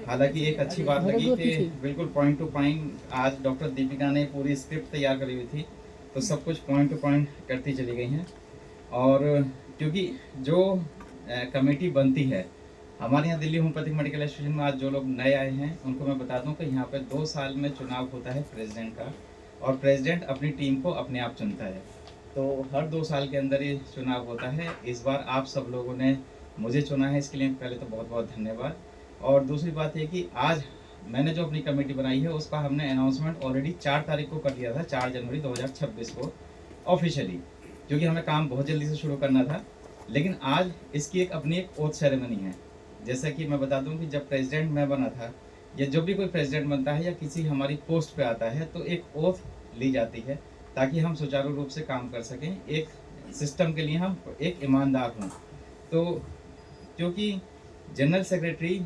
हालांकि एक अच्छी बात लगी कि बिल्कुल पॉइंट टू पॉइंट आज डॉक्टर दीपिका ने पूरी स्क्रिप्ट तैयार करी हुई थी, तो सब कुछ पॉइंट टू पॉइंट करती चली गई हैं। और क्योंकि जो कमेटी बनती है हमारे यहाँ दिल्ली होम्योपैथिक मेडिकल एसोसिएशन में, आज जो लोग नए आए हैं उनको मैं बता दूं कि यहाँ पे 2 साल में चुनाव होता है प्रेसिडेंट का, और प्रेसिडेंट अपनी टीम को अपने आप चुनता है। तो हर 2 साल के अंदर ये चुनाव होता है। इस बार आप सब लोगों ने मुझे चुना है, इसके लिए पहले तो बहुत बहुत धन्यवाद। और दूसरी बात ये कि आज मैंने जो अपनी कमेटी बनाई है उसका हमने अनाउंसमेंट ऑलरेडी 4 तारीख को कर दिया था, 4 जनवरी 2026 को ऑफिशियली, क्योंकि हमें काम बहुत जल्दी से शुरू करना था। लेकिन आज इसकी एक अपनी एक ओथ सेरेमनी है। जैसा कि मैं बता दूं कि जब प्रेसिडेंट मैं बना था, या जब भी कोई प्रेसिडेंट बनता है या किसी हमारी पोस्ट पे आता है, तो एक ओथ ली जाती है ताकि हम सुचारू रूप से काम कर सकें, एक सिस्टम के लिए हम एक ईमानदार हों। तो क्योंकि जनरल सेक्रेटरी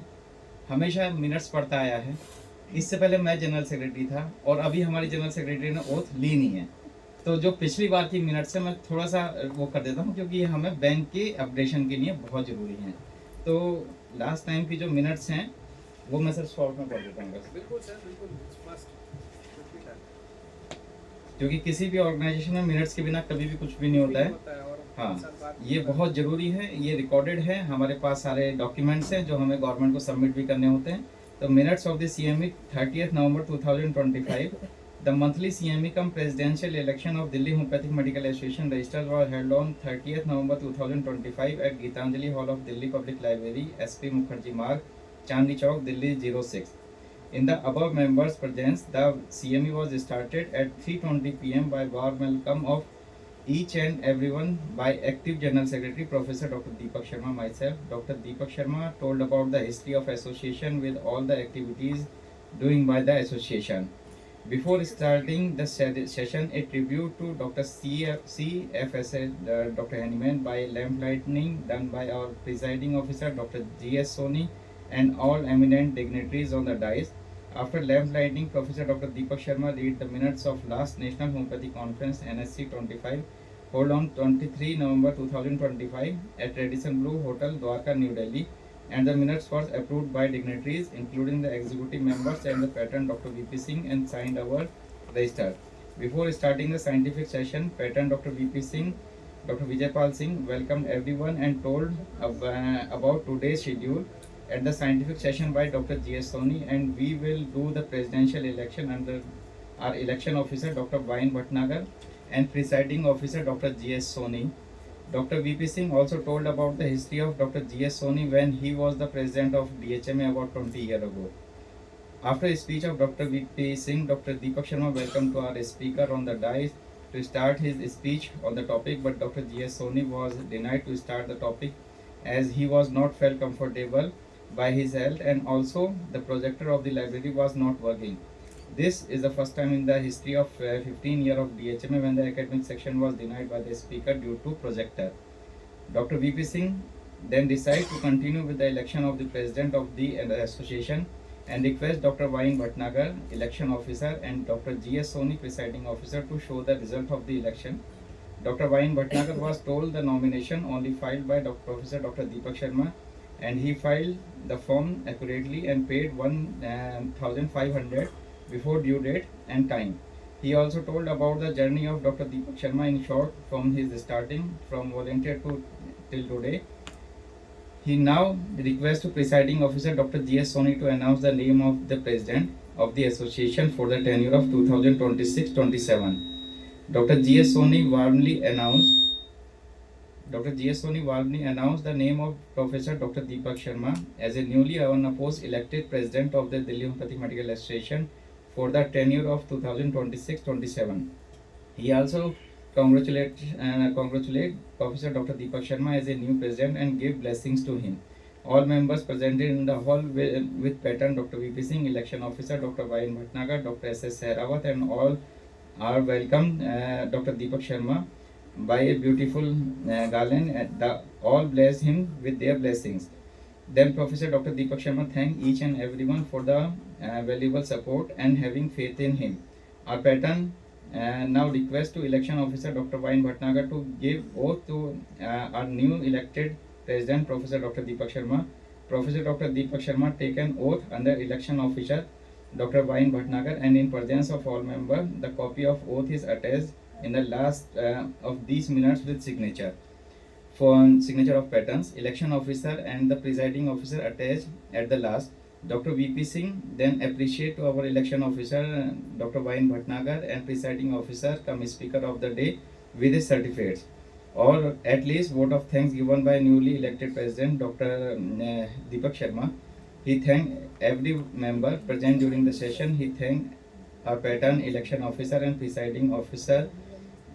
हमेशा मिनट्स पढ़ता आया है, इससे पहले मैं जनरल सेक्रेटरी था और अभी हमारी जनरल सेक्रेटरी ने ओथ ली नहीं है, तो जो पिछली बार की मिनट्स है मैं थोड़ा सा वो कर देता हूँ, क्योंकि ये हमें बैंक के अपडेशन के लिए बहुत ज़रूरी हैं। तो लास्ट टाइम की जो मिनट्स हैं वो मैं सर शॉर्ट में पढ़ देता हूँ बस। बिल्कुल सर, बिल्कुल मस्ट, क्योंकि किसी भी ऑर्गेनाइजेशन में मिनट्स के बिना कभी भी कुछ भी नहीं होता है। हाँ, ये बहुत ज़रूरी है, ये रिकॉर्डेड है, हमारे पास सारे डॉक्यूमेंट्स हैं जो हमें गवर्नमेंट को सबमिट भी करने होते हैं। तो minutes of the CME 30 November 2025, the monthly CME cum presidential election of Delhi homeopathic medical association registered were held on 30 November 2025 at Gitanjali hall of Delhi public library, SP Mukherjee Marg, Chandni Chowk, Delhi 06। In the above members' presence, the CME was started at 3:20 p.m. by warm welcome of each and everyone by active General Secretary Professor Dr. Deepak Sharma, myself. Dr. Deepak Sharma told about the history of association with all the activities doing by the association. Before starting the session, a tribute to Dr. CFSA, Dr. Handyman, by lamp lighting done by our presiding officer Dr. G.S. Soni and all eminent dignitaries on the dais. After lamp lighting, Professor Dr. Deepak Sharma read the minutes of last National Homeopathy Conference NSC 25, held on 23 November 2025 at Radisson Blue Hotel, Dwarka, New Delhi, and the minutes were approved by dignitaries including the executive members and the patron Dr. VP Singh, and signed our register. Before starting the scientific session, patron Dr. VP Singh, Dr. Vijaypal Singh welcomed everyone and told about today's schedule at the scientific session by Dr. G.S. Soni, and we will do the presidential election under our election officer Dr. Vain Bhatnagar and presiding officer Dr. G.S. Soni. Dr. V.P. Singh also told about the history of Dr. G.S. Soni when he was the president of DHMA about 20 years ago. After a speech of Dr. V.P. Singh, Dr. Deepak Sharma welcomed to our speaker on the dais to start his speech on the topic, but Dr. G.S. Soni was denied to start the topic as he was not felt comfortable by his health, and also the projector of the library was not working. This is the first time in the history of 15 years of DHMA when the academic section was denied by the speaker due to projector. Dr. VP Singh then decided to continue with the election of the president of the association and request Dr. Vain Bhatnagar, election officer, and Dr. G.S. Soni, presiding officer, to show the result of the election. Dr. Vain Bhatnagar was told the nomination only filed by Professor Dr. Deepak Sharma, and he filed the form accurately and paid 1,500 before due date and time. He also told about the journey of Dr. Deepak Sharma in short from his starting from volunteer to till today. He now requests to presiding officer Dr. G.S. Soni to announce the name of the president of the association for the tenure of 2026-27. Dr. G.S. Soni warmly announced the name of Professor Dr. Deepak Sharma as a newly unopposed elected president of the Delhi Homeopathic Medical Association for the tenure of 2026-27. He also congratulate Professor Dr. Deepak Sharma as a new president and gave blessings to him. All members presented in the hall with patron Dr. VP Singh, election officer Dr. Vain Bhatnagar, Dr. S.S. Sehrawat, and all are welcomed Dr. Deepak Sharma by a beautiful garland, and all bless him with their blessings. Then Professor Dr. Deepak Sharma thanked each and everyone for the valuable support and having faith in him. Our patron now request to election officer Dr. Vain Bhatnagar to give oath to our new elected president Professor Dr. Deepak Sharma. Professor Dr. Deepak Sharma take an oath under election officer Dr. Vain Bhatnagar, and in presence of all members, the copy of oath is attached in the last of these minutes with signature. For signature of patterns, election officer and the presiding officer attached at the last. Dr. VP Singh then appreciate to our election officer Dr. Vain Bhatnagar and presiding officer come speaker of the day with his certificates, or at least vote of thanks given by newly elected president Dr. Deepak Sharma. He thanked every member present during the session. He thanked our pattern election officer and presiding officer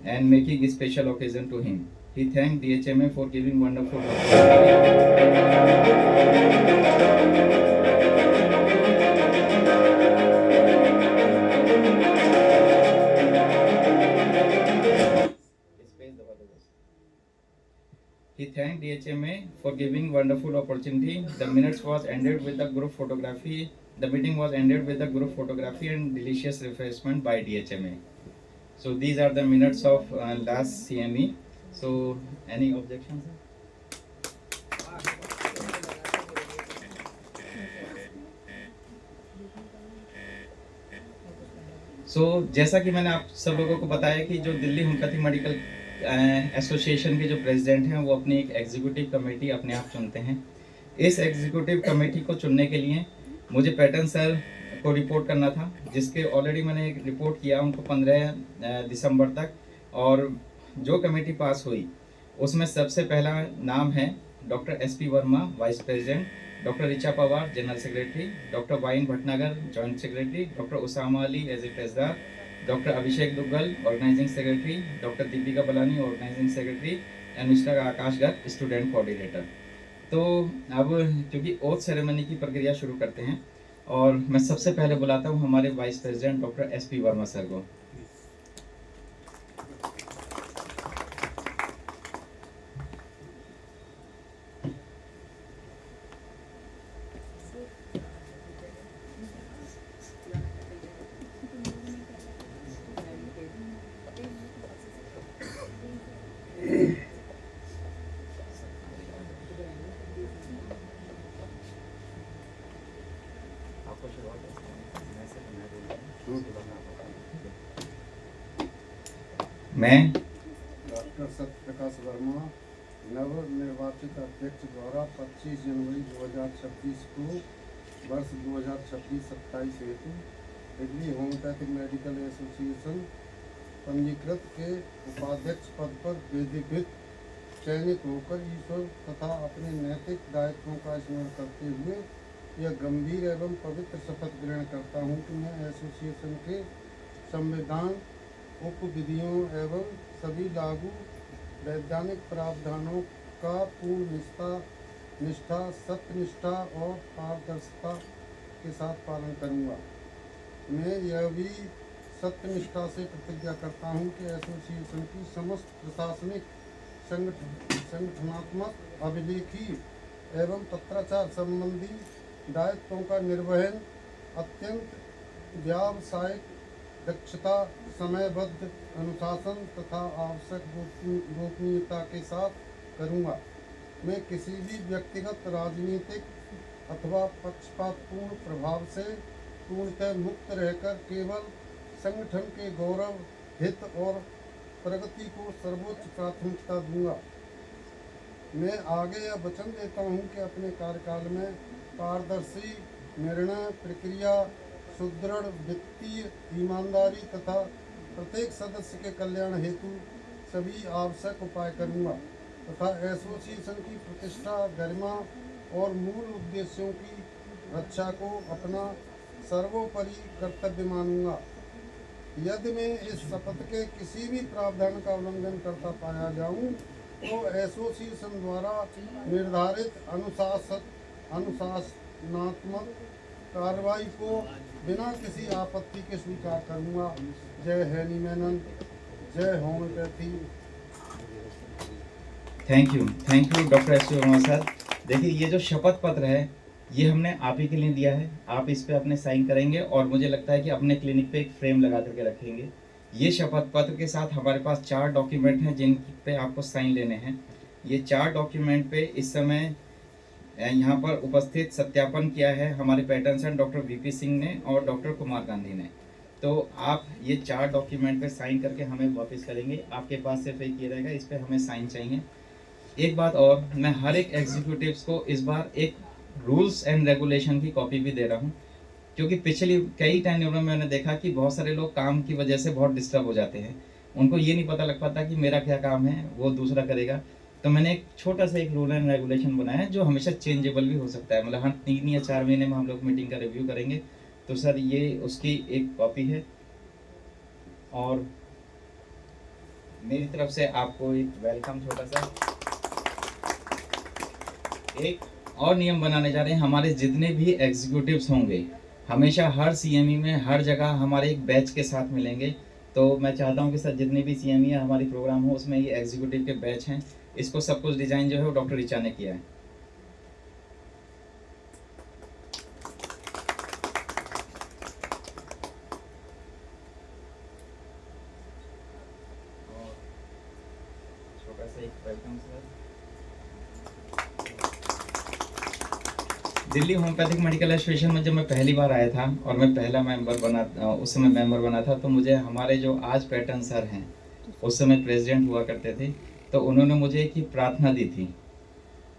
and making a special occasion to him. He thanked DHMA for giving wonderful He thanked DHMA for giving wonderful opportunity. The minutes was ended with the group photography. The meeting was ended with the group photography and delicious refreshment by DHMA. So these are the minutes of last CME. So any objections? जैसा कि मैंने आप सब लोगों को बताया कि जो दिल्ली होम्योपैथी मेडिकल एसोसिएशन के जो प्रेसिडेंट हैं वो अपनी एक एग्जीक्यूटिव कमेटी अपने आप चुनते हैं। इस एग्जीक्यूटिव कमेटी को चुनने के लिए मुझे पैटर्न सर को रिपोर्ट करना था, जिसके ऑलरेडी मैंने एक रिपोर्ट किया उनको 15 दिसंबर तक, और जो कमेटी पास हुई उसमें सबसे पहला नाम है doctor SP Verma vice president, doctor Richa Pawar general secretary, doctor Y N Bhatnagar joint secretary, doctor Usama Ali as a treasurer, doctor Abhishek Duggal organising secretary, doctor Deepika Balani organising secretary and mister Akash Garg student coordinator. तो अब क्योंकि ओथ सेरेमनी की प्रक्रिया शुरू करते हैं, और मैं सबसे पहले बुलाता हूँ हमारे vice president doctor SP Verma sir को। मैं डॉक्टर सत्यप्रकाश वर्मा नव निर्वाचित अध्यक्ष द्वारा 25 जनवरी 2026 को वर्ष 2026-27 हेतु दिल्ली होम्योपैथिक मेडिकल एसोसिएशन पंजीकृत के उपाध्यक्ष पद पर विधिवत चयनित होकर ईश्वर तथा अपने नैतिक दायित्वों का स्मरण करते हुए यह गंभीर एवं पवित्र शपथ ग्रहण करता हूँ कि मैं एसोसिएशन के संविधान, उपविधियों एवं सभी लागू वैधानिक प्रावधानों का पूर्ण निष्ठा, सत्यनिष्ठा और पारदर्शिता के साथ पालन करूंगा। मैं यह भी सत्यनिष्ठा से प्रतिज्ञा करता हूं कि एसोसिएशन की समस्त प्रशासनिक, संगठनात्मक, अभिलेखी एवं पत्राचार संबंधी दायित्वों का निर्वहन अत्यंत व्यावसायिक दक्षता, समयबद्ध अनुशासन तथा आवश्यक गोपनीयता के साथ करूँगा। मैं किसी भी व्यक्तिगत, राजनीतिक अथवा पक्षपातपूर्ण प्रभाव से पूर्णतः मुक्त रहकर केवल संगठन के गौरव, हित और प्रगति को सर्वोच्च प्राथमिकता दूंगा। मैं आगे यह वचन देता हूं कि अपने कार्यकाल में पारदर्शी निर्णय प्रक्रिया, सुदृढ़ वित्तीय ईमानदारी तथा प्रत्येक सदस्य के कल्याण हेतु सभी आवश्यक उपाय करूंगा तथा एसोसिएशन की प्रतिष्ठा, गरिमा और मूल उद्देश्यों की रक्षा को अपना सर्वोपरि कर्तव्य मानूंगा। यदि मैं इस शपथ के किसी भी प्रावधान का उल्लंघन करता पाया जाऊं तो एसोसिएशन द्वारा निर्धारित अनुशासनात्मक कार्रवाई को बिना किसी आपत्ति के स्वीकार करूंगा। जय हैनी मेनन, जय homeopathy. Thank you doctor SP Verma sir. देखिए, ये जो शपथ पत्र है ये हमने आप ही के लिए दिया है। आप इस पे अपने साइन करेंगे और मुझे लगता है कि अपने क्लिनिक पे एक फ्रेम लगा करके रखेंगे। ये शपथ पत्र के साथ हमारे पास 4 डॉक्यूमेंट हैं जिन पे आपको साइन लेने हैं। ये 4 डॉक्यूमेंट पे इस समय यहाँ पर उपस्थित सत्यापन किया है हमारे पैटर्न डॉक्टर वीपी सिंह ने और डॉक्टर कुमार गांधी ने। तो आप ये 4 डॉक्यूमेंट पे साइन करके हमें वापस करेंगे। आपके पास सिर्फ एक ये रहेगा, इस पे हमें साइन चाहिए। एक बात और, मैं हर एक एग्जीक्यूटिव्स को इस बार एक रूल्स एंड रेगुलेशन की कॉपी भी दे रहा हूँ, क्योंकि पिछली कई टाइम में मैंने देखा कि बहुत सारे लोग काम की वजह से बहुत डिस्टर्ब हो जाते हैं। उनको ये नहीं पता लग पाता कि मेरा क्या काम है, वो दूसरा करेगा। तो मैंने एक छोटा सा एक रूल एंड रेगुलेशन बनाया है जो हमेशा चेंजेबल भी हो सकता है, मतलब हर 3 या 4 महीने में हम लोग मीटिंग का रिव्यू करेंगे। तो सर ये उसकी एक कॉपी है, और मेरी तरफ से आपको एक वेलकम छोटा सा। एक और नियम बनाने जा रहे हैं, हमारे जितने भी एग्जीक्यूटिव्स होंगे हमेशा हर सीएमई में हर जगह हमारे एक बैच के साथ मिलेंगे। तो मैं चाहता हूं कि सर जितने भी सीएमई हमारी प्रोग्राम हो उसमें ये एग्जीक्यूटिव के बैच हैं। इसको सब कुछ डिज़ाइन जो है वो डॉक्टर ऋचा ने किया है। छोटा सा एक welcome sir. Delhi homeopathic medical association में जब मैं पहली बार आया था और मैं पहला मेंबर बना, उस समय मेंबर बना था, तो मुझे हमारे जो आज पैटर्न सर हैं उस समय प्रेसिडेंट हुआ करते थे, तो उन्होंने मुझे एक प्रार्थना दी थी।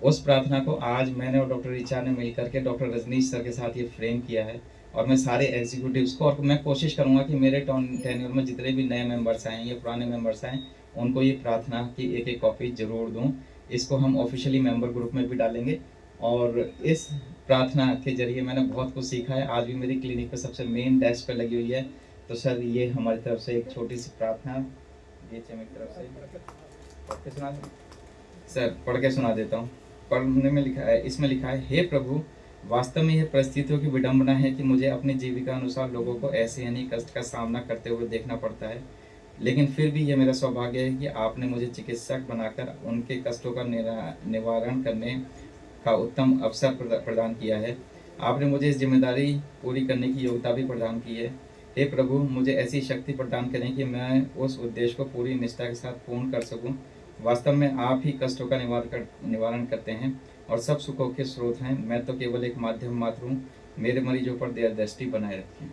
उस प्रार्थना को आज मैंने और डॉक्टर ऋचा ने मिलकर के डॉक्टर रजनीश सर के साथ ये फ्रेम किया है। और मैं सारे एग्जीक्यूटिव्स को, और मैं कोशिश करूंगा कि मेरे टेन्योर में जितने भी नए मेंबर्स आए या पुराने मेंबर्स आए उनको ये प्रार्थना की एक कॉपी जरूर दूं। इसको हम ऑफिशियली मेंबर ग्रुप में भी डालेंगे। और इस प्रार्थना के जरिए मैंने बहुत कुछ सीखा है। आज भी मेरी क्लिनिक पे सबसे मेन डेस्क पे लगी हुई है। तो सर ये हमारी तरफ से एक छोटी सी प्रार्थना DHM की तरफ से पढ़ के सुना दें। सर पढ़ के सुना देता हूँ। पढ़ने में लिखा है, इसमें लिखा है, हे प्रभु, वास्तव में यह परिस्थितियों की विडंबना है कि मुझे अपनी जीविका अनुसार लोगों को ऐसे यानी कष्ट का सामना करते हुए देखना पड़ता है, लेकिन फिर भी यह मेरा सौभाग्य है कि आपने मुझे चिकित्सक बनाकर उनके कष्टों का निवारण करने का उत्तम अवसर प्रदान किया है। आपने मुझे इस जिम्मेदारी पूरी करने की योग्यता भी प्रदान की है। हे प्रभु, मुझे ऐसी शक्ति प्रदान करें कि मैं उस उद्देश्य को पूरी निष्ठा के साथ पूर्ण कर सकूं। वास्तव में आप ही कष्टों का निवारण करते हैं और सब सुखों के स्रोत हैं। मैं तो केवल एक माध्यम मात्र हूँ। मेरे मरीजों पर दया दृष्टि बनाए रखें।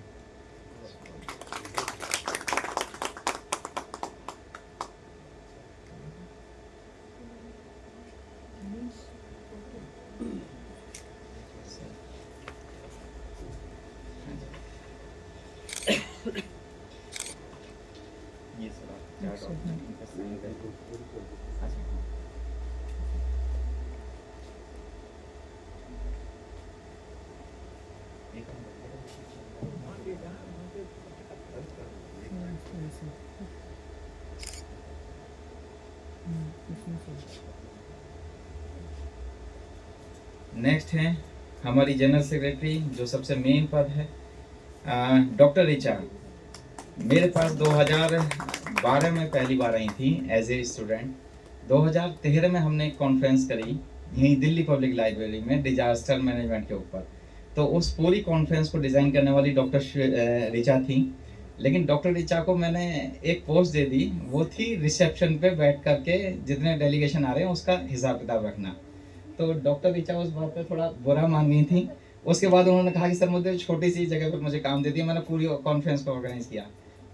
ये सर आप 4 डॉक्यूमेंट साइन करके नेक्स्ट है हमारी जनरल सेक्रेटरी, जो सबसे मेन पद है, डॉक्टर ऋचा। मेरे पास 2012 में पहली बार आई थी एज ए स्टूडेंट। 2013 में हमने एक कॉन्फ्रेंस करी यहीं दिल्ली पब्लिक लाइब्रेरी में डिजास्टर मैनेजमेंट के ऊपर। तो उस पूरी कॉन्फ्रेंस को डिज़ाइन करने वाली डॉक्टर ऋचा थी। लेकिन डॉक्टर ऋचा को मैंने एक पोस्ट दे दी, वो थी रिसेप्शन पे बैठ करके जितने डेलीगेशन आ रहे हैं उसका हिसाब किताब रखना। तो डॉक्टर ऋचा उस बात पे थोड़ा बुरा मान गई थी। उसके बाद उन्होंने कहा कि सर मुझे छोटी सी जगह पर मुझे काम दे दिया, मैंने पूरी कॉन्फ्रेंस को ऑर्गेनाइज किया।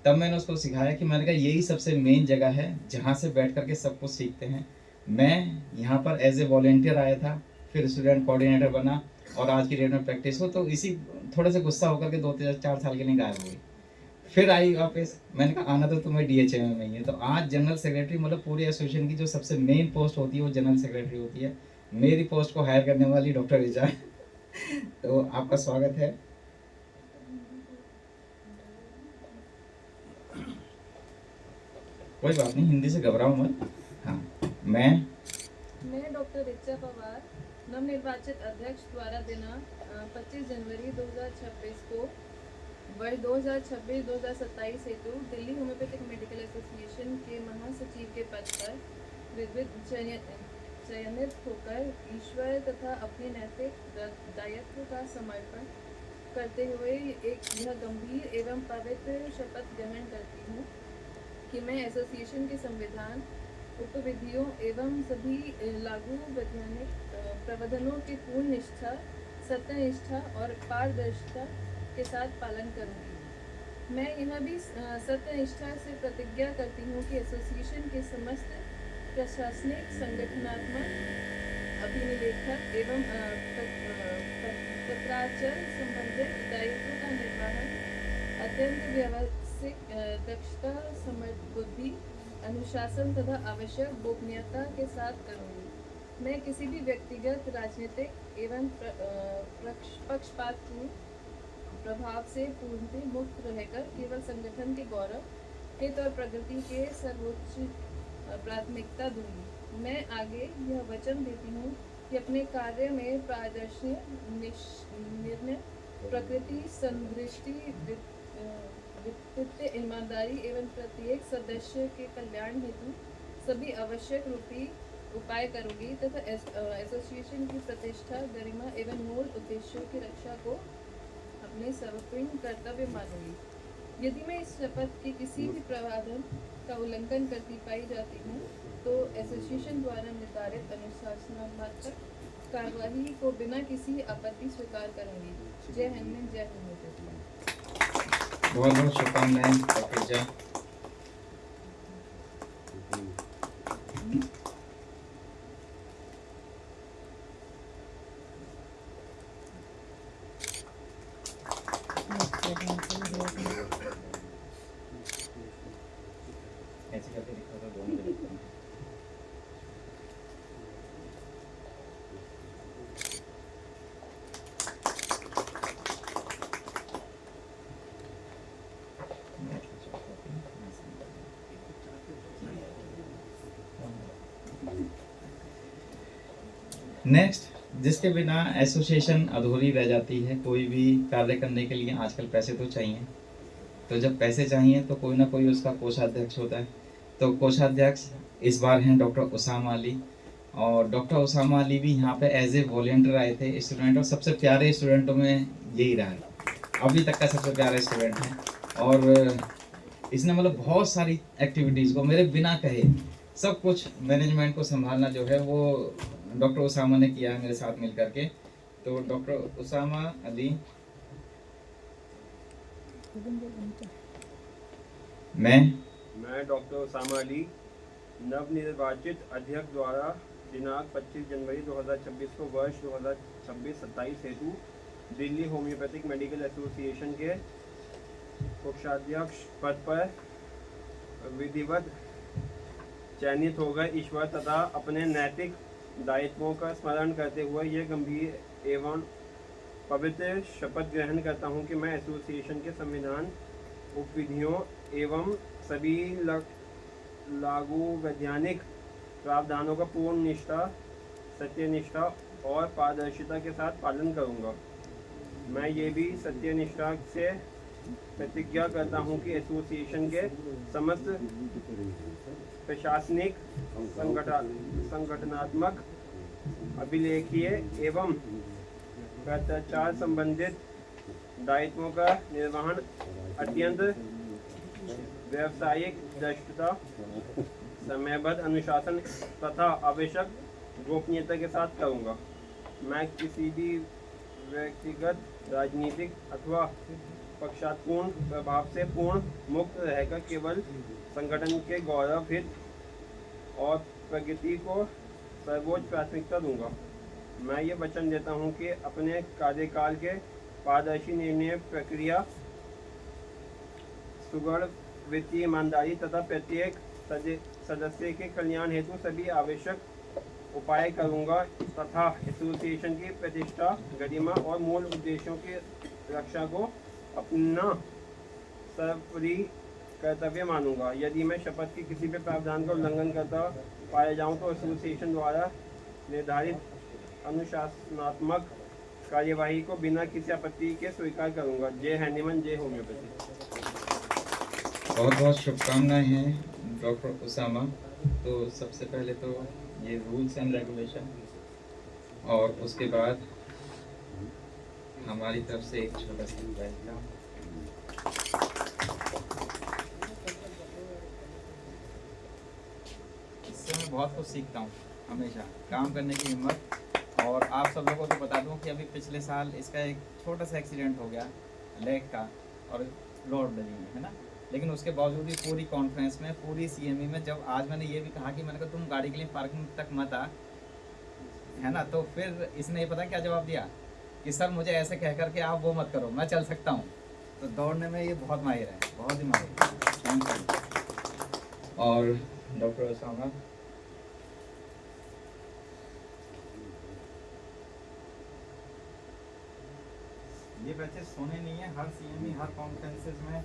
तब मैंने उसको सिखाया कि मैंने कहा यही सबसे मेन जगह है जहाँ से बैठ करके सब कुछ सीखते हैं। मैं यहाँ पर एज ए वॉलेंटियर आया था, फिर स्टूडेंट कोऑर्डिनेटर बना और आज की डेट में प्रैक्टिस हो। तो इसी थोड़े से गुस्सा होकर के 2-4 साल के लिए गायब हुई। फिर आई वापस, मैंने कहा आना तो तुम्हें DHM में ही है। तो आज जनरल सेक्रेटरी, मतलब पूरी एसोसिएशन की जो सबसे मेन पोस्ट होती है वो जनरल सेक्रेटरी होती है। मेरी पोस्ट को हायर करने वाली डॉक्टर ऋचा। तो आपका स्वागत है। कोई बात नहीं, हिंदी से घबराओ मत। हाँ, मैं डॉक्टर ऋचा पवार, नवनिर्वाचित अध्यक्ष द्वारा दिनांक 25 जनवरी 2026 को वर्ष 2026-2027 हेतु दिल्ली होम्योपैथिक मेडिकल एसोसिएशन के महासचिव के पद पर विधिवत चयनित होकर ईश्वर तथा अपने नैतिक दायित्व का समर्पण करते हुए यह गंभीर एवं पवित्र शपथ ग्रहण करती हूँ कि मैं एसोसिएशन के संविधान, उपविधियों एवं सभी लागू वैधानिक प्रावधानों की पूर्ण निष्ठा, सत्यनिष्ठा और पारदर्शिता के साथ पालन करूंगी। मैं यह भी सत्यनिष्ठा से प्रतिज्ञा करती हूँ कि एसोसिएशन के समस्त प्रशासनिक, संगठनात्मक, अभिलेखक एवं पत्राचार संबंधित दायित्वों का निर्वहन अत्यंत व्यवस्थित, दक्षता, समर्थ बुद्धि, अनुशासन तथा आवश्यक गोपनीयता के साथ करूंगी। मैं किसी भी व्यक्तिगत, राजनीतिक एवं पक्षपातपूर्ण प्रभाव से पूर्णतः मुक्त रहकर केवल संगठन के गौरव, हित और प्रगति के सर्वोच्च प्राथमिकता दूंगी। मैं आगे यह वचन देती हूँ कि अपने कार्य में पारदर्शी, निर्णय, प्रकृति, संदृष्टि, वित्तीय ईमानदारी एवं प्रत्येक सदस्य के कल्याण हेतु सभी आवश्यक रूपी उपाय करूंगी तथा एसोसिएशन की प्रतिष्ठा, गरिमा एवं मूल उद्देश्यों की रक्षा को अपने सर्वोपरि कर्तव्य मानूंगी। यदि मैं इस शपथ के किसी भी प्रावधान का उल्लंघन करती पाई जाती हूँ तो एसोसिएशन द्वारा निर्धारित अनुशासनात्मक कार्यवाही को बिना किसी आपत्ति स्वीकार करूंगी। जय हिंद, जय हिंद। बहुत बहुत शुभकामनाएं डॉक्टर झा। ऐसे करके दिखा था दोनों के लिखते हैं। नेक्स्ट, जिसके बिना एसोसिएशन अधूरी रह जाती है। कोई भी कार्य करने के लिए आजकल पैसे तो चाहिए, तो जब पैसे चाहिए तो कोई ना कोई उसका कोषाध्यक्ष होता है। तो कोषाध्यक्ष इस बार हैं डॉक्टर उसामा अली, और डॉक्टर उसामा अली भी यहाँ पे एज ए वॉलेंटियर आए थे स्टूडेंट, और सबसे प्यारे स्टूडेंटों में यही रहा है, अभी तक का सबसे प्यारा स्टूडेंट है। और इसने मतलब बहुत सारी एक्टिविटीज़ को मेरे बिना कहे सब कुछ मैनेजमेंट को संभालना जो है वो डॉक्टर उसामा ने किया है मेरे साथ मिल करके। तो डॉक्टर उसामा अली, मैं डॉक्टर उसामा अली नवनिर्वाचित अध्यक्ष द्वारा दिनांक 25 जनवरी 2026 को वर्ष 2026-27 हेतु दिल्ली होम्योपैथिक मेडिकल एसोसिएशन के कोषाध्यक्ष पद पर विधिवत चयनित हो गए। ईश्वर तथा अपने नैतिक दायित्वों का स्मरण करते हुए यह गंभीर एवं पवित्र शपथ ग्रहण करता हूँ कि मैं एसोसिएशन के संविधान, उपविधियों एवं सभी लागू वैधानिक प्रावधानों का पूर्ण निष्ठा, सत्यनिष्ठा और पारदर्शिता के साथ पालन करूँगा। मैं ये भी सत्यनिष्ठा से प्रतिज्ञा करता हूँ कि एसोसिएशन के समस्त प्रशासनिक, संगठनात्मक, अभिलेखीय एवं भ्रष्टाचार संबंधित दायित्वों का निर्वहन अत्यंत व्यावसायिक दक्षता, समयबद्ध अनुशासन तथा आवश्यक गोपनीयता के साथ करूँगा। मैं किसी भी व्यक्तिगत, राजनीतिक अथवा पक्षपातपूर्ण प्रभाव से पूर्ण मुक्त रहकर केवल संगठन के गौरव, हित और प्रगति को सर्वोच्च प्राथमिकता दूंगा। मैं ये वचन देता हूँ कि अपने कार्यकाल के पारदर्शी निर्णय प्रक्रिया, सुगढ़ वित्तीय ईमानदारी तथा प्रत्येक सदस्य के कल्याण हेतु सभी आवश्यक उपाय करूँगा तथा एसोसिएशन की प्रतिष्ठा, गरिमा और मूल उद्देश्यों की रक्षा को अपना सर्वोपरि कर्तव्य मानूंगा। यदि मैं शपथ के किसी भी प्रावधान का उल्लंघन करता पाया जाऊं तो एसोसिएशन द्वारा निर्धारित अनुशासनात्मक कार्यवाही को बिना किसी आपत्ति के स्वीकार करूंगा। जय हैंडीमैन, जय होम्योपैथी। बहुत बहुत शुभकामनाएं हैं डॉक्टर उसामा। तो सबसे पहले तो ये रूल्स एंड रेगुलेशन, और उसके बाद हमारी तरफ से एक छोटा सा वेलकम। इससे मैं बहुत कुछ सीखता हूँ, हमेशा काम करने की हिम्मत और आप सब लोगों को बता दूं कि अभी पिछले साल इसका एक छोटा सा एक्सीडेंट हो गया लेग का, और रोड लगी है ना, लेकिन उसके बावजूद भी पूरी कॉन्फ्रेंस में, पूरी सीएमई में, जब आज मैंने ये भी कहा कि मैंने कहा तुम गाड़ी के लिए पार्किंग तक मत आ, है ना, तो फिर इसने ये पता क्या जवाब दिया कि सर मुझे ऐसे कह कर के आप वो मत करो, मैं चल सकता हूँ। तो दौड़ने में ये बहुत माहिर है, बहुत ही माहिर है। Thank you. और डॉक्टर साहब, ये बच्चे सोने नहीं है, हर सीएमई हर कॉन्फ्रेंसेस में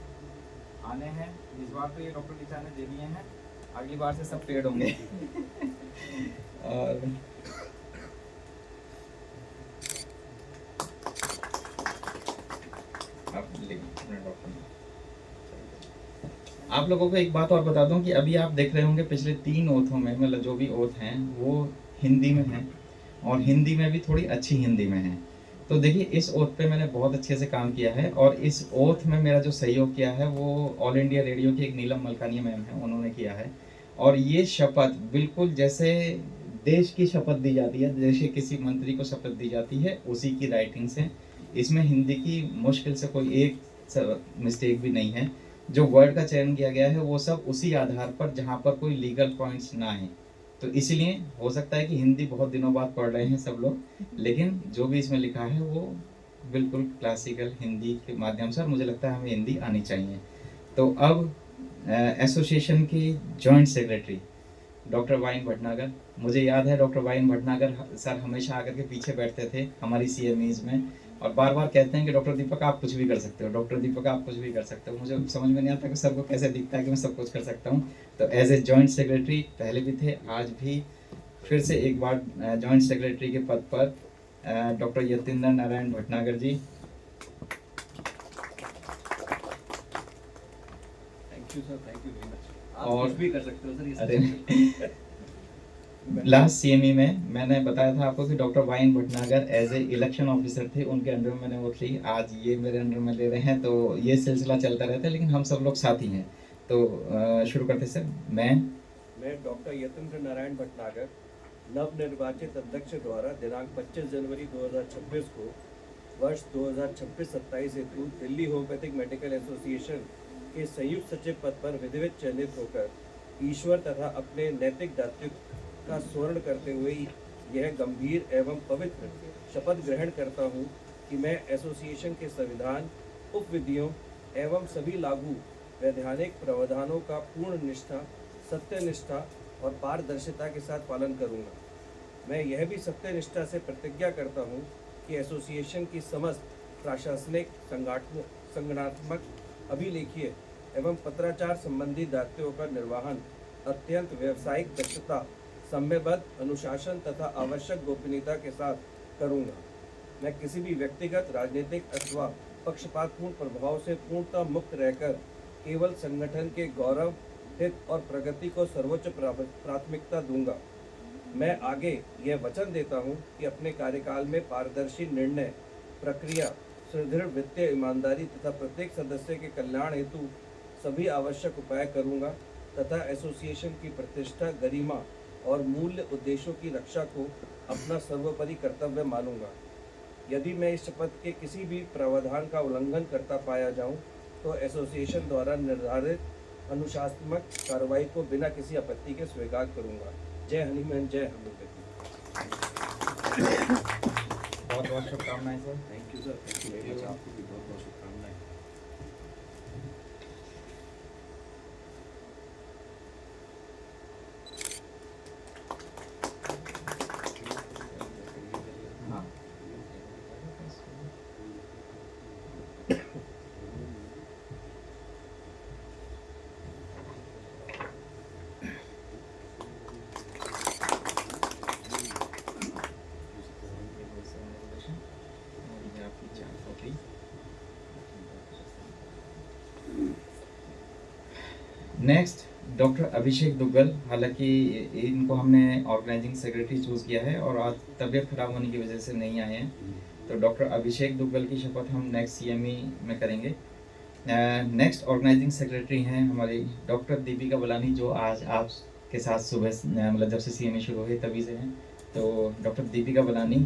आने हैं। इस बार तो ये डॉक्टर टीचा ने दे दिए हैं, अगली बार से सब पेड होंगे। और आप लोगों को एक बात और बता दूं कि अभी आप देख रहे होंगे पिछले 3 ओथों में, मतलब जो भी ओथ हैं वो हिंदी में हैं, और हिंदी में भी थोड़ी अच्छी हिंदी में हैं। तो देखिए इस ओथ पे मैंने बहुत अच्छे से काम किया है, और इस ओथ में मेरा जो सहयोग किया है वो ऑल इंडिया रेडियो की एक नीलम मलकानिया मैम है, उन्होंने किया है। और ये शपथ बिल्कुल जैसे देश की शपथ दी जाती है, जैसे किसी मंत्री को शपथ दी जाती है, उसी की राइटिंग से। इसमें हिंदी की मुश्किल से कोई एक मिस्टेक भी नहीं है। जो वर्ड का चयन किया गया है वो सब उसी आधार पर जहाँ पर कोई लीगल पॉइंट्स ना आए। तो इसलिए हो सकता है कि हिंदी बहुत दिनों बाद पढ़ रहे हैं सब लोग, लेकिन जो भी इसमें लिखा है वो बिल्कुल क्लासिकल हिंदी के माध्यम से, और मुझे लगता है हमें हिंदी आनी चाहिए। तो अब एसोसिएशन की joint secretary doctor Y N Bhatnagar, मुझे याद है डॉक्टर वाइन भटनागर सर हमेशा आकर के पीछे बैठते थे हमारी सीएमईज में, और बार बार कहते हैं कि डॉक्टर दीपक आप कुछ भी कर सकते हो, डॉक्टर दीपक आप कुछ भी कर सकते हो। मुझे समझ में नहीं आता कि सर को कैसे दिखता है कि मैं सब कुछ कर सकता हूँ। तो एज ए जॉइंट सेक्रेटरी पहले भी थे, आज भी फिर से एक बार जॉइंट सेक्रेटरी के पद पर doctor Yatindra Narayan Bhatnagar ji. Thank you sir, thank you very much. आप और कुछ भी कर सकते हो सर, ये अरे लास्ट सीएमई में मैंने बताया था आपको कि doctor Y N Bhatnagar as a election officer थे, उनके अंडर में मैंने वोट ली, आज ये मेरे अंडर में ले रहे हैं, तो ये सिलसिला चलता रहता है, लेकिन हम सब लोग साथी हैं। तो शुरू करते सर। मैं डॉक्टर यतीन्द्र नारायण भटनागर, नवनिर्वाचित अध्यक्ष द्वारा दिनांक 25 जनवरी 2026 को वर्ष 2026-27 हेतु दिल्ली होम्योपैथिक मेडिकल एसोसिएशन के संयुक्त सचिव पद पर विधिवत चयनित होकर ईश्वर तथा अपने नैतिक दायित्व का स्मरण करते हुए यह गंभीर एवं पवित्र शपथ ग्रहण करता हूँ कि मैं एसोसिएशन के संविधान, उपविधियों एवं सभी लागू वैधानिक प्रावधानों का पूर्ण निष्ठा, सत्यनिष्ठा और पारदर्शिता के साथ पालन करूँगा। मैं यह भी सत्यनिष्ठा से प्रतिज्ञा करता हूँ कि एसोसिएशन की समस्त प्रशासनिक, संगठनात्मक, अभिलेखीय एवं पत्राचार संबंधी दायित्वों का निर्वहन अत्यंत व्यावसायिक दक्षता, समयबद्ध अनुशासन तथा आवश्यक गोपनीयता के साथ करूँगा। मैं किसी भी व्यक्तिगत, राजनीतिक अथवा पक्षपातपूर्ण प्रभाव से पूर्णतः मुक्त रहकर केवल संगठन के गौरव, हित और प्रगति को सर्वोच्च प्राथमिकता दूंगा। मैं आगे यह वचन देता हूं कि अपने कार्यकाल में पारदर्शी निर्णय प्रक्रिया, सुदृढ़ वित्तीय ईमानदारी तथा प्रत्येक सदस्य के कल्याण हेतु सभी आवश्यक उपाय करूंगा तथा एसोसिएशन की प्रतिष्ठा, गरिमा और मूल्य उद्देश्यों की रक्षा को अपना सर्वोपरि कर्तव्य मानूंगा। यदि मैं इस शपथ के किसी भी प्रावधान का उल्लंघन करता पाया जाऊं, तो एसोसिएशन द्वारा निर्धारित अनुशासनात्मक कार्रवाई को बिना किसी आपत्ति के स्वीकार करूंगा। जय हनुमान, जय होम्योपैथी। बहुत बहुत शुभकामनाएं sir. Thank you sir, thank you very much. आपको भी बहुत बहुत शुभकामनाएं। हाँ नेक्स्ट डॉक्टर अभिषेक दुग्गल, हालांकि इनको हमने ऑर्गेनाइजिंग सेक्रेटरी चूज़ किया है और आज तबीयत खराब होने की वजह से नहीं आए हैं, तो डॉक्टर अभिषेक दुग्गल की शपथ हम नेक्स्ट सीएमई में करेंगे। नेक्स्ट ऑर्गेनाइजिंग सेक्रेटरी हैं हमारी डॉक्टर दीपिका बलानी, जो आज आपके साथ सुबह मतलब जब से सीएमई शुरू हुई तभी से हैं। तो डॉक्टर दीपिका बलानी।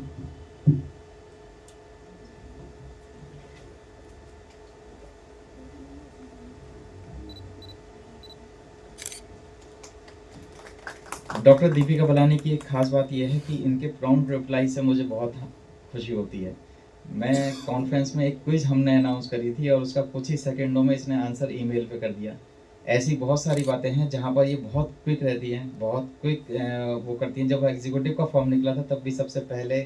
डॉक्टर दीपिका बलानी की एक खास बात यह है कि इनके प्रॉम्प्ट रिप्लाई से मुझे बहुत खुशी होती है। मैं कॉन्फ्रेंस में एक क्विज हमने अनाउंस करी थी और उसका कुछ ही सेकंडों में इसने आंसर ईमेल पे कर दिया। ऐसी बहुत सारी बातें हैं जहाँ पर ये बहुत क्विक रहती हैं, बहुत क्विक वो करती हैं। जब एग्जीक्यूटिव का फॉर्म निकला था तब भी सबसे पहले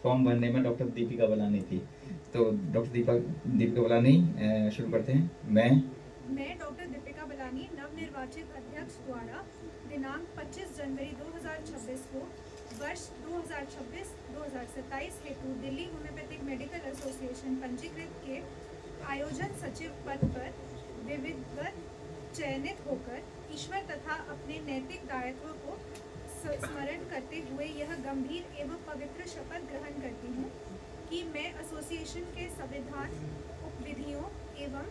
फॉर्म भरने में डॉक्टर दीपिका बलानी थी। तो डॉक्टर दीपिका बलानी शुरू करते हैं। मैं डॉक्टर दीपिका बलानी नवनिर्वाचित अध्यक्ष द्वारा दिनांक 25 जनवरी 2026 को वर्ष 2026-2027 हेतु दिल्ली होम्योपैथिक मेडिकल एसोसिएशन पंजीकृत के आयोजन सचिव पद पर विधिवत चयनित होकर ईश्वर तथा अपने नैतिक दायित्व को स्मरण करते हुए यह गंभीर एवं पवित्र शपथ ग्रहण करती हूँ कि मैं एसोसिएशन के संविधान उपविधियों एवं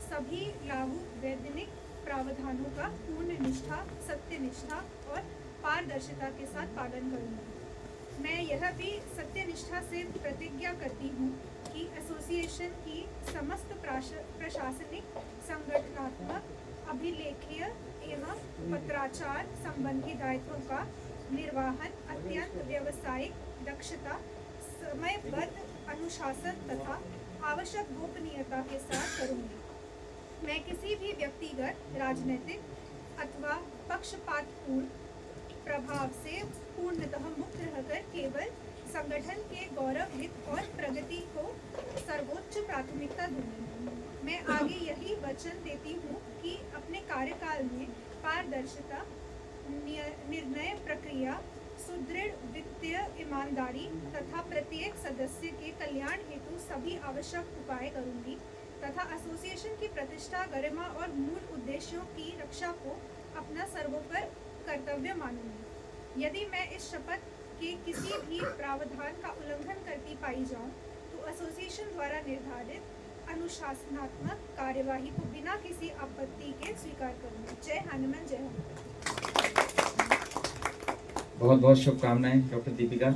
सभी लागू वैधानिक प्रावधानों का पूर्ण निष्ठा, सत्यनिष्ठा और पारदर्शिता के साथ पालन करूंगी। मैं यह भी सत्यनिष्ठा से प्रतिज्ञा करती हूँ कि एसोसिएशन की समस्त प्रशासनिक, संगठनात्मक, अभिलेखीय एवं पत्राचार संबंधी दायित्वों का निर्वहन अत्यंत व्यावसायिक दक्षता, समयबद्ध अनुशासन तथा आवश्यक गोपनीयता के साथ करूंगी। मैं किसी भी व्यक्तिगत, राजनीतिक अथवा पक्षपातपूर्ण प्रभाव से पूर्णतः मुक्त रहकर केवल संगठन के गौरव, हित और प्रगति को सर्वोच्च प्राथमिकता दूंगी। मैं आगे यही वचन देती हूँ कि अपने कार्यकाल में पारदर्शिता, निर्णय प्रक्रिया, सुदृढ़ वित्तीय ईमानदारी तथा प्रत्येक सदस्य के कल्याण हेतु सभी आवश्यक उपाय करूंगी तथा एसोसिएशन की प्रतिष्ठा, गरिमा और मूल उद्देश्यों की रक्षा को अपना सर्वोपरि कर्तव्य मानूंगी। यदि मैं इस शपथ के किसी भी प्रावधान का उल्लंघन करती पाई जाऊं, तो एसोसिएशन द्वारा निर्धारित अनुशासनात्मक कार्यवाही को बिना किसी आपत्ति के स्वीकार करूंगी। जय हनुमान, जय हनुमान। बहुत बहुत शुभकामनाएं डॉक्टर दीपिका।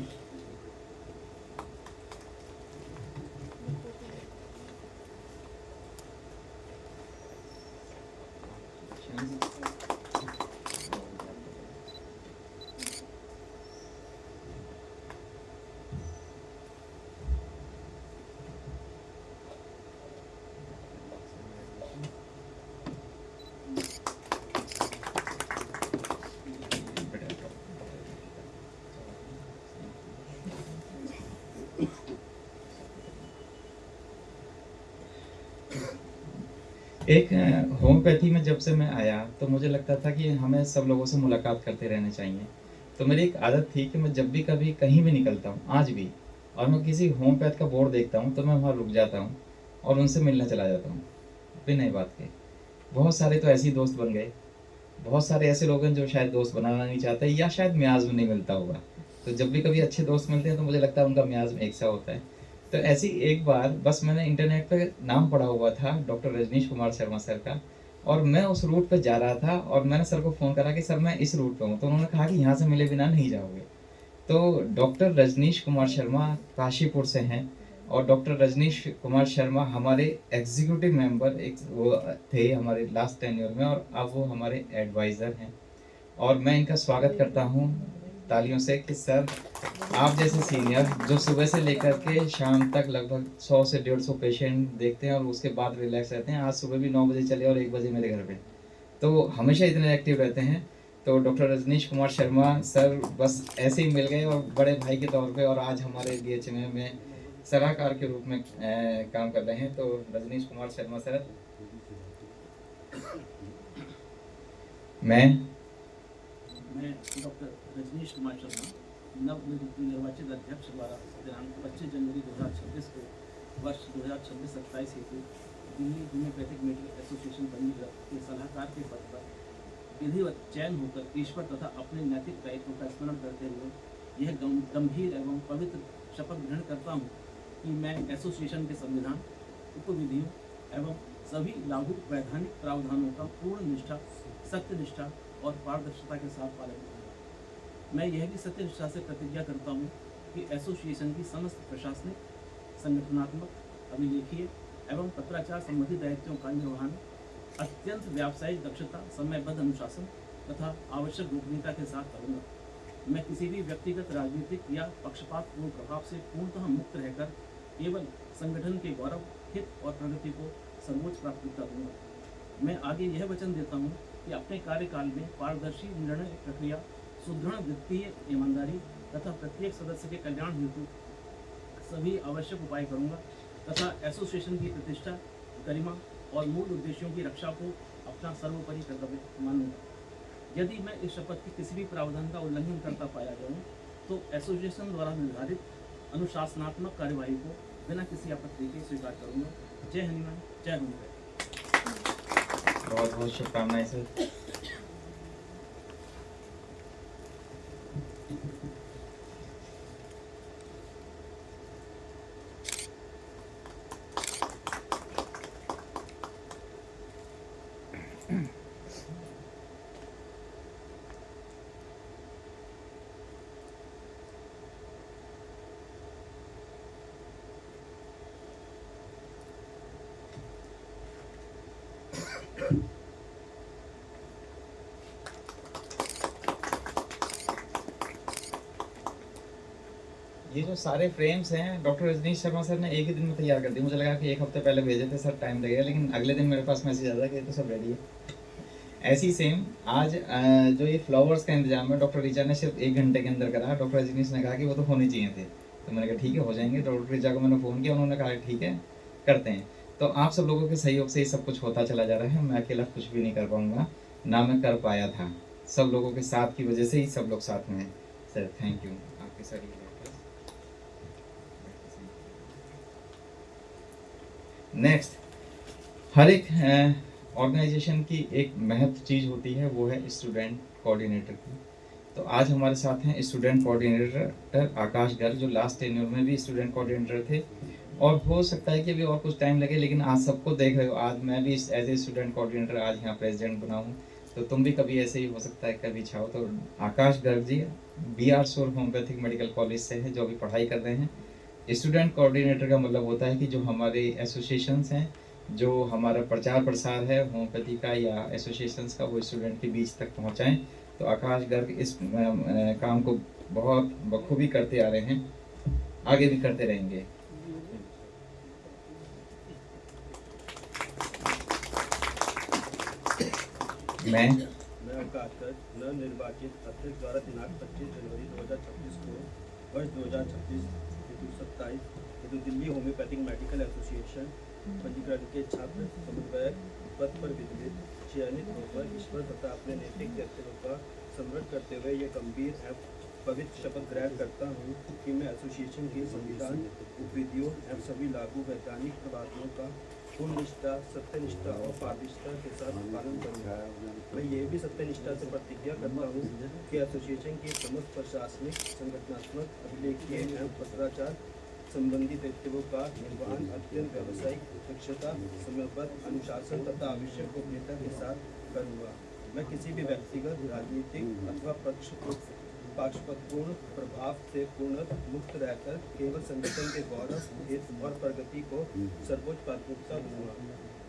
एक होम्योपैथी में जब से मैं आया तो मुझे लगता था कि हमें सब लोगों से मुलाकात करते रहना चाहिए। तो मेरी एक आदत थी कि मैं जब भी कभी कहीं भी निकलता हूँ, आज भी, और मैं किसी होम्योपैथ का बोर्ड देखता हूँ तो मैं वहाँ रुक जाता हूँ और उनसे मिलने चला जाता हूँ बिना ही बात के। बहुत सारे तो ऐसे ही दोस्त बन गए, बहुत सारे ऐसे लोग हैं जो शायद दोस्त बनाना नहीं चाहते या शायद म्याज में नहीं मिलता होगा। तो जब भी कभी अच्छे दोस्त मिलते हैं तो मुझे लगता है उनका म्याज में एक सा होता है। तो ऐसी एक बार बस मैंने इंटरनेट पे नाम पढ़ा हुआ था डॉक्टर रजनीश कुमार शर्मा सर का, और मैं उस रूट पे जा रहा था और मैंने सर को फ़ोन करा कि सर मैं इस रूट पे हूँ। तो उन्होंने कहा कि यहाँ से मिले बिना नहीं जाओगे। तो डॉक्टर रजनीश कुमार शर्मा काशीपुर से हैं और डॉक्टर रजनीश कुमार शर्मा हमारे एग्जीक्यूटिव मेंबर एक वो थे हमारे लास्ट टेन्योर में, और अब वो हमारे एडवाइज़र हैं। और मैं इनका स्वागत करता हूँ तालियों से कि सर आप जैसे सीनियर जो सुबह से लेकर के शाम तक लगभग 100 से 150 पेशेंट देखते हैं और उसके बाद रिलैक्स रहते हैं, आज सुबह भी 9 बजे चले और 1 बजे मेरे घर पे, तो हमेशा इतने एक्टिव रहते हैं। तो डॉक्टर रजनीश कुमार शर्मा सर बस ऐसे ही मिल गए और बड़े भाई के तौर पे, और आज हमारे DHMA में सलाहकार के रूप में काम कर रहे हैं। तो रजनीश कुमार शर्मा सर। मैं डॉक्टर रजनीश कुमार शर्मा नवनिर्वाचित अध्यक्ष द्वारा दिनांक 25 जनवरी 2026 को वर्ष 2026-27 हेतु दिल्ली होम्योपैथिक मेडिकल एसोसिएशन पंजीकृत के सलाहकार के पद पर विधिवत चयन होकर ईश्वर तथा अपने नैतिक दायित्व का स्मरण करते हुए यह गंभीर एवं पवित्र शपथ ग्रहण करता हूँ कि मैं एसोसिएशन के संविधान, उपविधियों एवं सभी लागू वैधानिक प्रावधानों का पूर्ण निष्ठा, सत्यनिष्ठा और पारदर्शिता के साथ पालन करूँगा। मैं यह भी सत्य निष्ठा से प्रतिज्ञा करता हूँ कि एसोसिएशन की समस्त प्रशासनिक, संगठनात्मक, अभिलेखीय एवं पत्राचार संबंधी दायित्वों का निर्वहन अत्यंत व्यावसायिक दक्षता, समयबद्ध अनुशासन तथा आवश्यक गोपनीयता के साथ करूँगा। मैं किसी भी व्यक्तिगत, राजनीतिक या पक्षपातपूर्ण प्रभाव से पूर्णतः मुक्त रहकर केवल संगठन के गौरव, हित और प्रगति को सर्वोच्च प्राथमिकता दूंगा। मैं आगे यह वचन देता हूँ कि अपने कार्यकाल में पारदर्शी निर्णय प्रक्रिया, सुदृढ़ वित्तीय ईमानदारी तथा प्रत्येक सदस्य के कल्याण हेतु सभी आवश्यक उपाय करूंगा तथा एसोसिएशन की प्रतिष्ठा, गरिमा और मूल उद्देश्यों की रक्षा को अपना सर्वोपरि कर्तव्य मानूंगा। यदि मैं इस शपथ के किसी भी प्रावधान का उल्लंघन करता पाया जाऊं, तो एसोसिएशन द्वारा निर्धारित अनुशासनात्मक कार्यवाही को बिना किसी आपत्ति के स्वीकार करूंगा। जय हनुमान, जय हनुमान। बहुत बहुत शुभकामनाएं सर। ये जो सारे फ्रेम्स हैं डॉक्टर रजनीश शर्मा सर ने एक ही दिन में तैयार कर दिए। मुझे लगा कि एक हफ्ते पहले भेजे थे सर, टाइम लगेगा, लेकिन अगले दिन मेरे पास मैसेज आता कि तो सब रेडी है। ऐसी सेम आज जो ये फ्लावर्स का इंतजाम है डॉक्टर रीचा ने सिर्फ 1 घंटे के अंदर करा। डॉक्टर रजनीश ने कहा कि वो तो होने चाहिए थे, तो मैंने कहा ठीक है हो जाएंगे। डॉक्टर रीचा को मैंने फ़ोन किया, उन्होंने कहा ठीक है करते हैं। तो आप सब लोगों के सहयोग से ही सब कुछ होता चला जा रहा है। मैं अकेला कुछ भी नहीं कर पाऊँगा, ना मैं कर पाया था। सब लोगों के साथ की वजह से ही सब लोग साथ में हैं। सर थैंक यू आपके सारी। नेक्स्ट, हर एक ऑर्गेनाइजेशन की एक महत्व चीज़ होती है, वो है स्टूडेंट कोऑर्डिनेटर की। तो आज हमारे साथ हैं स्टूडेंट कोऑर्डिनेटर आकाश गर्ग, जो लास्ट टेन्योर में भी स्टूडेंट कोऑर्डिनेटर थे। और हो सकता है कि अभी और कुछ टाइम लगे, लेकिन आज सबको देख रहे हो, आज मैं भी एज ए स्टूडेंट कोऑर्डिनेटर आज यहाँ प्रेसिडेंट बना हूँ। तो तुम भी कभी ऐसे ही हो सकता है कभी चाहो। तो आकाश गर्ग जी BR सुर होम्योपैथिक मेडिकल कॉलेज से है, जो अभी पढ़ाई कर रहे हैं। स्टूडेंट कोऑर्डिनेटर का मतलब होता है कि जो हमारे एसोसिएशंस हैं, जो हमारा प्रचार प्रसार है होम्योपैथी का या एसोसिएशंस का, वो स्टूडेंट के बीच तक पहुंचाएं। तो आकाश गर्ग इस काम को बहुत बखूबी करते आ रहे हैं, आगे भी करते रहेंगे। मैं आकाश गर्ग नवनिर्वाचित अध्यक्ष द्वारा दिनांक 25 जनवरी 2026 को वर्ष 2026-27 हेतु दिल्ली होम्योपैथिक मेडिकल एसोसिएशन पंजीकरण के छात्र समन्वयक पद पर विधिवत चयनित होकर ईश्वर तथा अपने नैतिक दायित्वों का स्मरण करते हुए यह गंभीर एवं पवित्र शपथ ग्रहण करता हूँ कि मैं एसोसिएशन के संविधान, उपविधियों एवं सभी लागू वैधानिक प्रवादों का पूर्ण निष्ठा, सत्यनिष्ठा और पारदर्शिता के साथ पालन करूँगा। मैं ये भी सत्यनिष्ठा से प्रतिज्ञा करता हूँ कि एसोसिएशन के समस्त प्रशासनिक, संगठनात्मक, अभिलेखीय एवं पत्राचार संबंधी दायित्वों का निर्वहन अत्यंत व्यावसायिक, दक्षता, समयबद्ध, अनुशासन तथा आवश्यक गोपनीयता के साथ करूँगा। मैं किसी भी व्यक्तिगत, राजनीतिक अथवा पक्षपातपूर्ण प्रभाव से पूर्ण मुक्त रहकर केवल संगठन के गौरव, हित और प्रगति को सर्वोच्च प्राथमिकता दूंगा।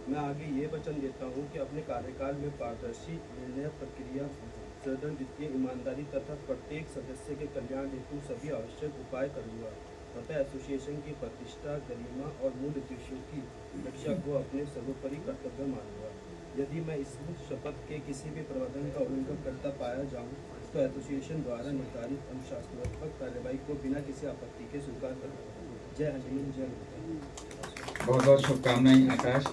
मैं आगे ये वचन देता हूँ कि अपने कार्यकाल में पारदर्शी निर्णय प्रक्रिया, सुदृढ़ वित्तीय ईमानदारी तथा प्रत्येक सदस्य के कल्याण हेतु सभी आवश्यक उपाय करूँगा तथा एसोसिएशन की प्रतिष्ठा, गरिमा और मूल उद्देश्यों की रक्षा को अपने सर्वोपरि कर्तव्य मानूंगा। यदि मैं इस शपथ के किसी भी प्रावधान का उल्लंघन करता पाया जाऊँ, तो एसोसिएशन द्वारा निर्धारित अनुशासनात्मक कार्यवाही को बिना किसी आपत्ति के स्वीकार करूँगा। जय हिंद, जय हिंद। बहुत बहुत शुभकामनाएं आकाश।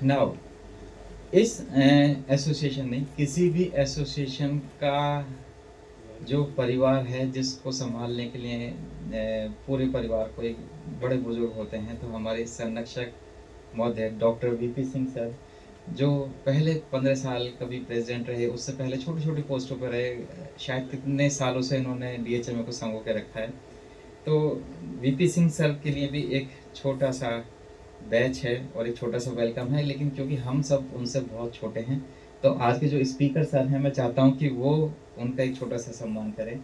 नाउ इस एसोसिएशन ने किसी भी एसोसिएशन का जो परिवार है जिसको संभालने के लिए पूरे परिवार को एक बड़े बुजुर्ग होते हैं, तो हमारे संरक्षक महोदय डॉक्टर वीपी सिंह सर, जो पहले 15 साल कभी प्रेसिडेंट रहे, उससे पहले छोटी छोटी पोस्टों पर रहे, शायद कितने सालों से इन्होंने डीएचएम को संगो के रखा है। तो वीपी सिंह सर के लिए भी एक छोटा सा बैच है और एक छोटा सा वेलकम है, लेकिन क्योंकि हम सब उनसे बहुत छोटे हैं, तो आज के जो स्पीकर सर हैं, मैं चाहता हूं कि वो उनका एक छोटा सा सम्मान करें।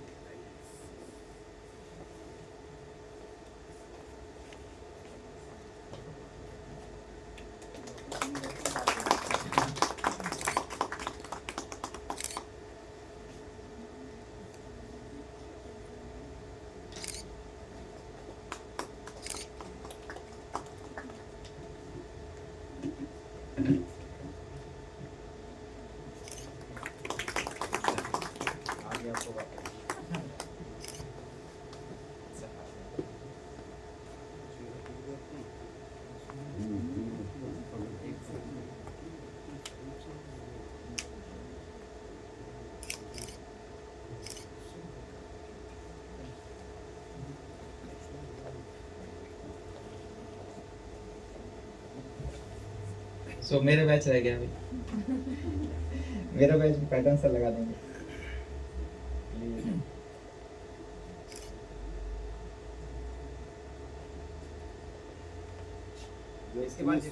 सो मेरा बैच रह गया अभी। मेरा बैच पैटर्न से लगा देंगे। इसके बाद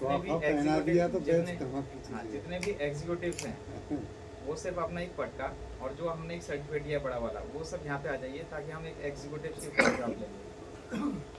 जितने भी एग्जीक्यूटिव्स हैं वो सिर्फ अपना एक पट्टा और जो हमने एक सर्टिफिकेट दिया बड़ा वाला, वो सब यहाँ पे आ जाइए ताकि हम एक एग्जीक्यूटिव की फोटोग्राफ लेंगे।